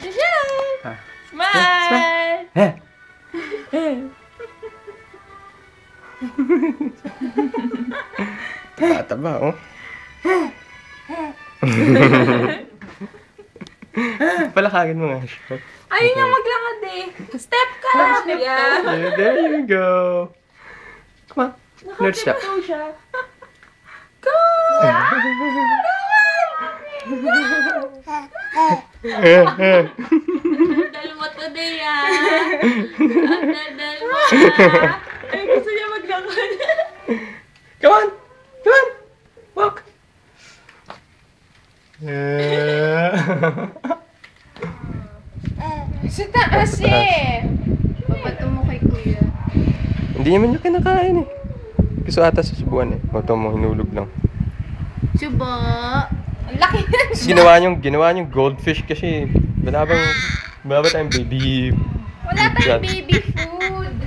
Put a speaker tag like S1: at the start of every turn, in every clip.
S1: Michelle!
S2: Ah.
S1: Smile!
S2: Taba, oh. Palakagin mo nga siya.
S1: Ayun nga maglakad eh. Step ka! Step ka!
S2: Yeah, there you go. Come on. Let's stop.
S1: Nakatip daw siya. Go! Dal mo today ah. Dal mo ah. Ay, gusto niya maglakad.
S2: Come on. Come on. Walk. Yeah.
S1: Sa taas eh. Papato mo kay kuya.
S2: Hindi naman niya kinakain eh. Gusto ata susubuan eh. Ito mo, hinulog lang.
S1: Suba. Ang laki na siya.
S2: Ginawa niyong goldfish kasi. Wala ba tayong baby?
S1: Wala tayong baby food.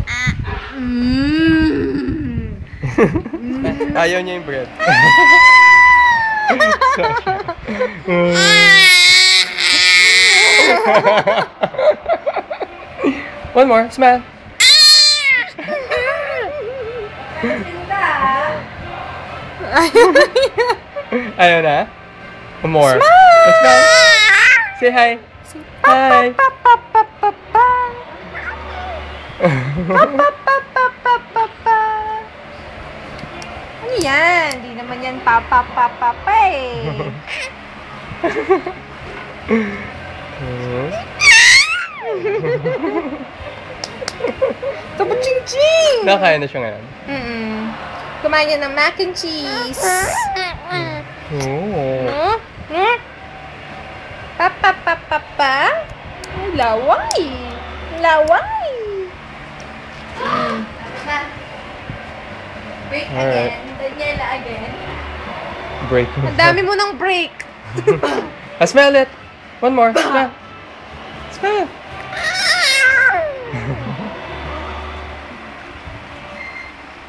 S2: Ayaw niya yung bread. One more, smile. Ayaw na? One more. Smile. Say hi. Hi.
S1: Ano yan? Hindi naman yan papa eh. Tabo ching-ching!
S2: Nakakain na siya ngayon.
S1: Kumain niya ng mac and cheese.
S2: Oh.
S1: Papa. Ay, laway. Laway. Break
S2: Alright.
S1: again. Daniela again.
S2: Break.
S1: Ang dami mo ng break.
S2: Smell it. One more. Smell. Smell.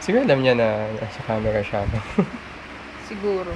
S2: Siguro alam niya na nasa camera siya.
S1: Siguro.